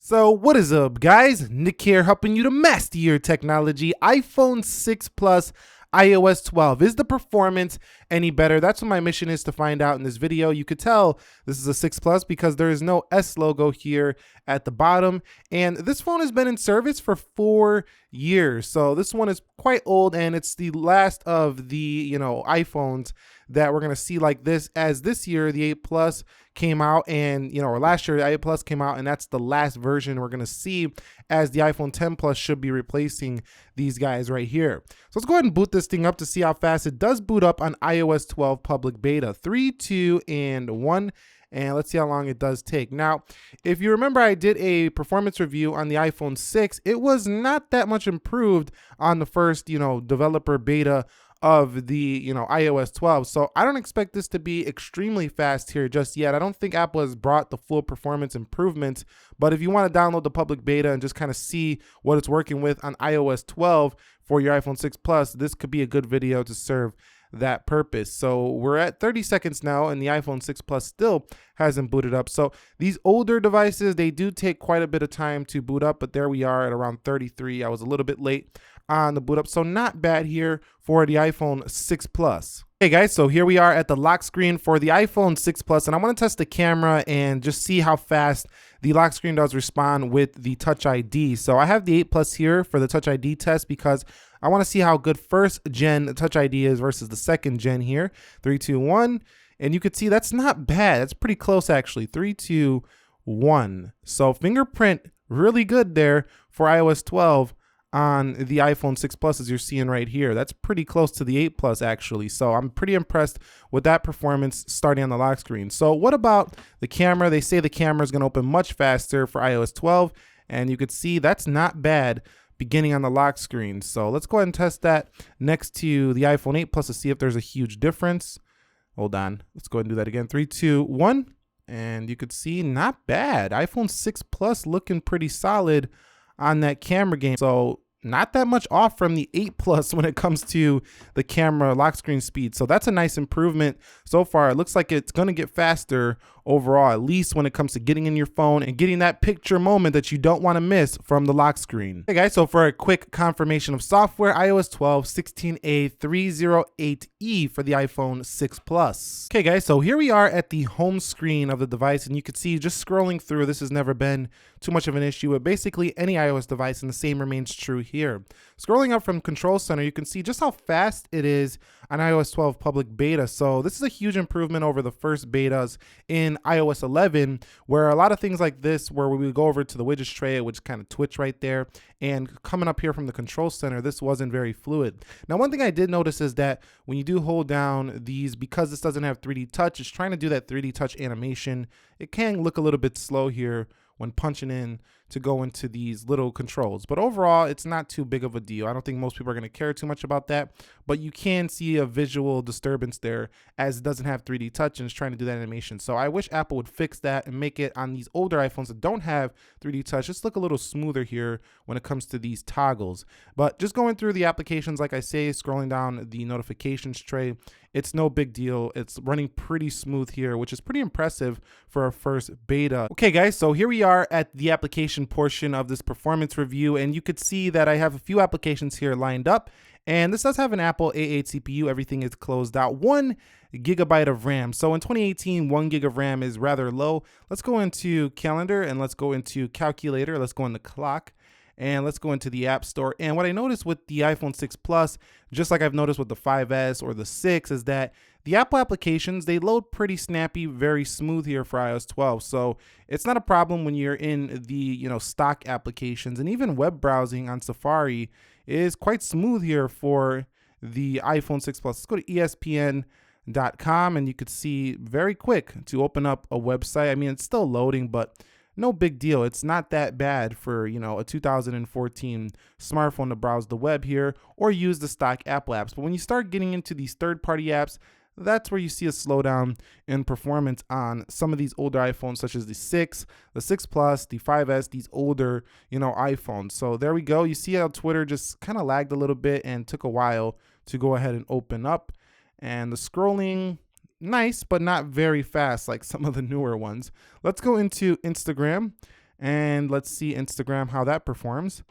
So what is up, guys? Nick here, helping you to master your technology. iPhone 6 Plus, iOS 12. Is the performance any better? That's what my mission is to find out in this video. You could tell this is a 6 Plus because there is no S logo here at the bottom. And this phone has been in service for 4 years. So this one is quite old, and it's the last of the, iPhones that we're going to see like this, as this year the 8 Plus came out, and or last year the 8 Plus came out, and that's the last version we're going to see, as the iPhone 10 Plus should be replacing these guys right here. So let's go ahead and boot this thing up to see how fast it does boot up on iOS 12 public beta. 3, 2, and 1. And let's see how long it does take. Now, if you remember, I did a performance review on the iPhone 6. It was not that much improved on the first, developer beta of the iOS 12. So I don't expect this to be extremely fast here just yet. I don't think Apple has brought the full performance improvements, but if you want to download the public beta and just kind of see what it's working with on iOS 12 for your iPhone 6 Plus, this could be a good video to serve that purpose. So we're at 30 seconds now, and the iPhone 6 Plus still hasn't booted up. So these older devices, they do take quite a bit of time to boot up, but there we are at around 33. I was a little bit late on the boot up, so not bad here for the iPhone 6 Plus. Hey guys, so here we are at the lock screen for the iPhone 6 Plus, and I want to test the camera and just see how fast the lock screen does respond with the Touch ID. So I have the 8 Plus here for the Touch ID test because I want to see how good first gen Touch ID is versus the second gen here. 3, 2, 1, and you could see that's not bad. That's pretty close actually. 3, 2, 1. So fingerprint really good there for iOS 12 on the iPhone 6 Plus, as you're seeing right here. That's pretty close to the 8 Plus actually. So I'm pretty impressed with that performance starting on the lock screen. So what about the camera? They say the camera is going to open much faster for iOS 12, and you could see that's not bad beginning on the lock screen. So let's go ahead and test that next to the iPhone 8 Plus to see if there's a huge difference. Hold on. Let's go ahead and do that again. 3, 2, 1. And you could see not bad. iPhone 6 Plus looking pretty solid on that camera game. So not that much off from the 8 Plus when it comes to the camera lock screen speed. So that's a nice improvement so far. It looks like it's going to get faster overall, at least when it comes to getting in your phone and getting that picture moment that you don't want to miss from the lock screen. Hey guys, so for a quick confirmation of software, iOS 12 16A308E for the iPhone 6 Plus. Okay guys, so here we are at the home screen of the device, and you can see just scrolling through, this has never been too much of an issue with basically any iOS device, and the same remains true here. Scrolling up from Control Center, you can see just how fast it is on iOS 12 public beta. So this is a huge improvement over the first betas in iOS 11, where a lot of things like this, where we would go over to the widgets tray, which kind of twitch right there, and coming up here from the Control Center, this wasn't very fluid. Now, one thing I did notice is that when you do hold down these, because this doesn't have 3D touch, it's trying to do that 3D touch animation. It can look a little bit slow here when punching in to go into these little controls. But overall, it's not too big of a deal. I don't think most people are going to care too much about that, but you can see a visual disturbance there as it doesn't have 3D touch and it's trying to do that animation. So I wish Apple would fix that and make it on these older iPhones that don't have 3D touch, just look a little smoother here when it comes to these toggles. But just going through the applications, like I say, scrolling down the notifications tray, it's no big deal. It's running pretty smooth here, which is pretty impressive for a first beta. Okay guys, so here we are at the application portion of this performance review, and you could see that I have a few applications here lined up, and this does have an Apple A8 CPU. Everything is closed out. 1 GB of RAM. So in 2018, 1 GB of RAM is rather low. Let's go into calendar, and let's go into calculator. Let's go into clock, and let's go into the App Store. And what I noticed with the iPhone 6 Plus, just like I've noticed with the 5S or the 6, is that the Apple applications, they load pretty snappy, very smooth here for iOS 12. So it's not a problem when you're in the stock applications, and even web browsing on Safari is quite smooth here for the iPhone 6 Plus. Let's go to ESPN.com, and you could see very quick to open up a website. I mean, it's still loading, but no big deal. It's not that bad for, a 2014 smartphone to browse the web here or use the stock Apple apps. But when you start getting into these third-party apps, that's where you see a slowdown in performance on some of these older iPhones, such as the 6, the 6 Plus, the 5S, these older, iPhones. So there we go. You see how Twitter just kind of lagged a little bit and took a while to go ahead and open up. And the scrolling, nice, but not very fast like some of the newer ones. Let's go into Instagram, And let's see Instagram, how that performs.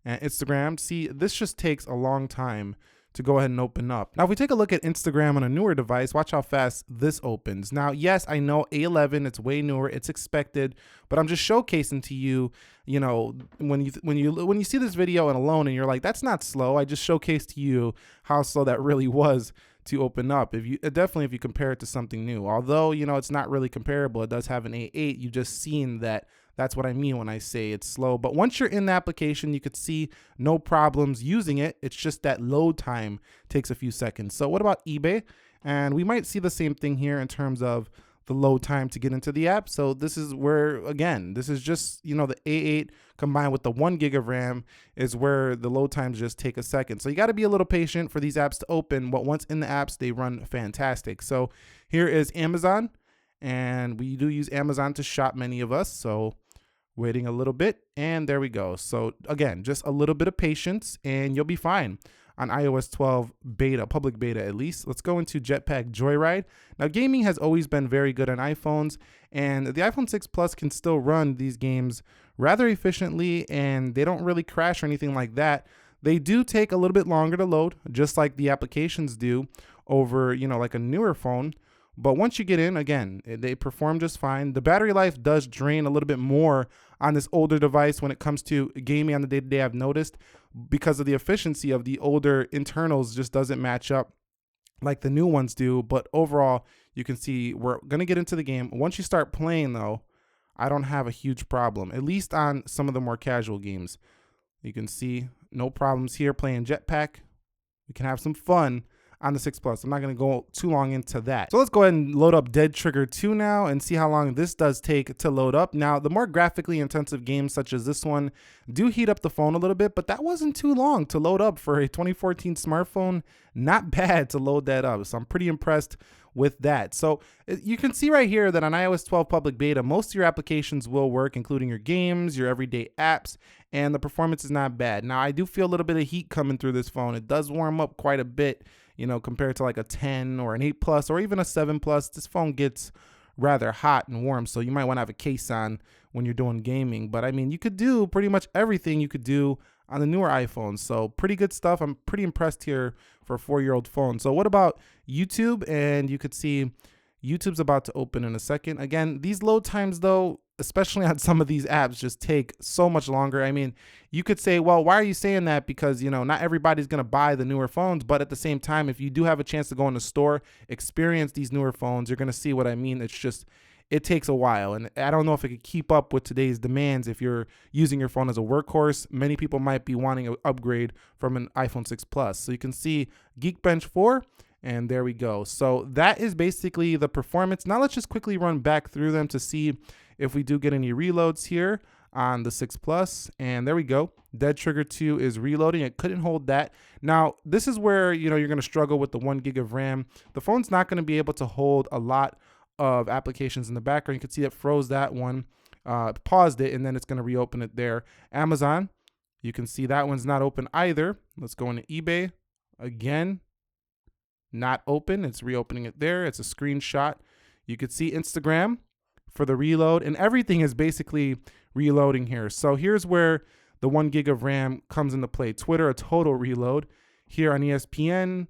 And Instagram, see, this just takes a long time to go ahead and open up. Now, if we take a look at Instagram on a newer device, watch how fast this opens. Now, yes, I know A11, it's way newer, it's expected, but I'm just showcasing to you, you know, when you see this video and alone and you're like, that's not slow, I just showcased to you how slow that really was to open up. If you definitely, if you compare it to something new, although, you know, it's not really comparable, it does have an A8, you just seen that. That's what I mean when I say it's slow. But once you're in the application, you could see no problems using it. It's just that load time takes a few seconds. So what about eBay? And we might see the same thing here in terms of the load time to get into the app. So this is where, again, this is just, you know, the A8 combined with the 1 gig of RAM is where the load times just take a second. So you got to be a little patient for these apps to open, but once in the apps, they run fantastic. So here is Amazon, and we do use Amazon to shop, many of us. So waiting a little bit, and there we go. So again, just a little bit of patience and you'll be fine on iOS 12 beta, public beta at least. Let's go into Jetpack Joyride. Now, gaming has always been very good on iPhones, and the iPhone 6 Plus can still run these games rather efficiently, and they don't really crash or anything like that. They do take a little bit longer to load, just like the applications do over, you know, like a newer phone. But once you get in, again, they perform just fine. The battery life does drain a little bit more on this older device when it comes to gaming on the day-to-day, I've noticed, because of the efficiency of the older internals just doesn't match up like the new ones do. But overall, you can see we're going to get into the game. Once you start playing, though, I don't have a huge problem, at least on some of the more casual games. You can see no problems here playing Jetpack. We can have some fun on the 6 Plus. I'm not going to go too long into that. So let's go ahead and load up Dead Trigger 2 now and see how long this does take to load up. Now, the more graphically intensive games such as this one do heat up the phone a little bit, but that wasn't too long to load up for a 2014 smartphone. Not bad to load that up. So I'm pretty impressed with that. So you can see right here that on iOS 12 public beta, most of your applications will work, including your games, your everyday apps, and the performance is not bad. Now, I do feel a little bit of heat coming through this phone. It does warm up quite a bit, you know, compared to like a 10 or an 8 Plus or even a 7 Plus. This phone gets rather hot and warm, so you might want to have a case on when you're doing gaming. But I mean, you could do pretty much everything you could do on the newer iPhones. So pretty good stuff. I'm pretty impressed here for a 4-year-old phone. So what about YouTube? And you could see YouTube's about to open in a second. Again, these load times though, especially on some of these apps, just take so much longer. I mean, you could say, well, why are you saying that? Because, you know, not everybody's going to buy the newer phones, but at the same time, if you do have a chance to go in the store, experience these newer phones, you're going to see what I mean. It's just, it takes a while. And I don't know if it could keep up with today's demands. If you're using your phone as a workhorse, many people might be wanting an upgrade from an iPhone 6 Plus. So you can see Geekbench 4. And there we go. So that is basically the performance. Now let's just quickly run back through them to see if we do get any reloads here on the 6 Plus. And there we go. Dead Trigger 2 is reloading. It couldn't hold that. Now, this is where, you know, you're going to struggle with the 1 gig of RAM. The phone's not going to be able to hold a lot of applications in the background. You can see it froze that one, paused it, and then it's going to reopen it there. Amazon, you can see that one's not open either. Let's go into eBay again. Not open. It's reopening it there. It's a screenshot. You could see Instagram for the reload, and everything is basically reloading here. So here's where the 1 gig of RAM comes into play. Twitter, a total reload. Here on ESPN,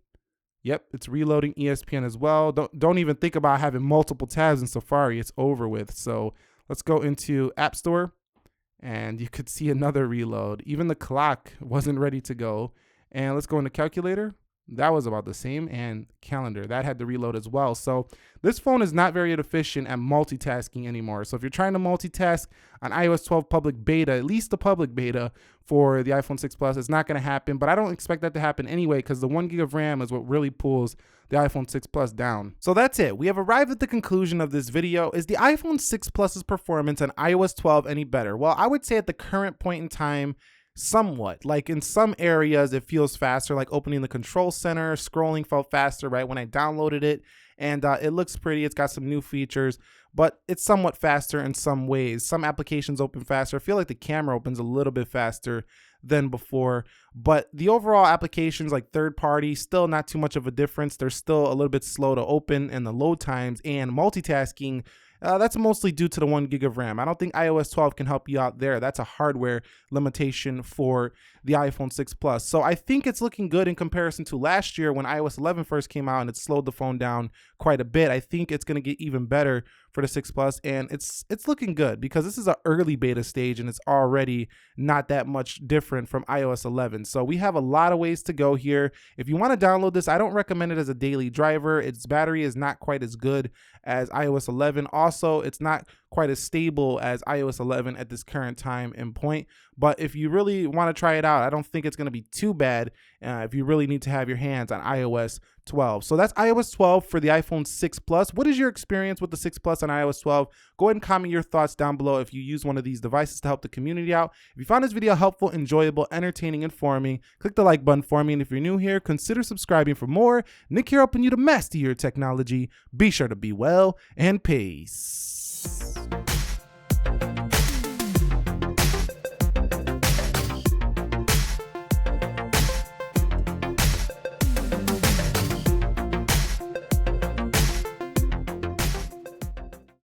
yep, it's reloading ESPN as well. Don't even think about having multiple tabs in Safari. It's over with. So let's go into App Store, and you could see another reload. Even the clock wasn't ready to go. And let's go into Calculator. That was about the same, and calendar, that had to reload as well. So this phone is not very efficient at multitasking anymore. So if you're trying to multitask on iOS 12 public beta, at least the public beta for the iPhone 6 Plus, it's not going to happen. But I don't expect that to happen anyway, because the 1 gig of RAM is what really pulls the iPhone 6 Plus down. So that's it. We have arrived at the conclusion of this video. Is the iPhone 6 Plus's performance on iOS 12 any better? Well, I would say at the current point in time, somewhat. Like in some areas it feels faster, like opening the control center, scrolling felt faster right when I downloaded it, and it looks pretty. It's got some new features, but it's somewhat faster in some ways. Some applications open faster. I feel like the camera opens a little bit faster than before, but the overall applications like third party, still not too much of a difference. They're still a little bit slow to open, and the load times and multitasking That's mostly due to the 1 gig of RAM. I don't think iOS 12 can help you out there. That's a hardware limitation for the iPhone 6 Plus. So I think it's looking good in comparison to last year when iOS 11 first came out and it slowed the phone down quite a bit. I think it's going to get even better for the 6 Plus, and it's looking good because this is an early beta stage and it's already not that much different from iOS 11. So we have a lot of ways to go here. If you want to download this, I don't recommend it as a daily driver. Its battery is not quite as good as iOS 11. Also, it's not quite as stable as iOS 11 at this current time and point. But if you really want to try it out, I don't think it's going to be too bad if you really need to have your hands on iOS 12. So that's iOS 12 for the iPhone 6 Plus. What is your experience with the 6 Plus on iOS 12? Go ahead and comment your thoughts down below if you use one of these devices to help the community out. If you found this video helpful, enjoyable, entertaining, informing, click the like button for me. And if you're new here, consider subscribing for more. Nick here helping you to master your technology. Be sure to be well and peace.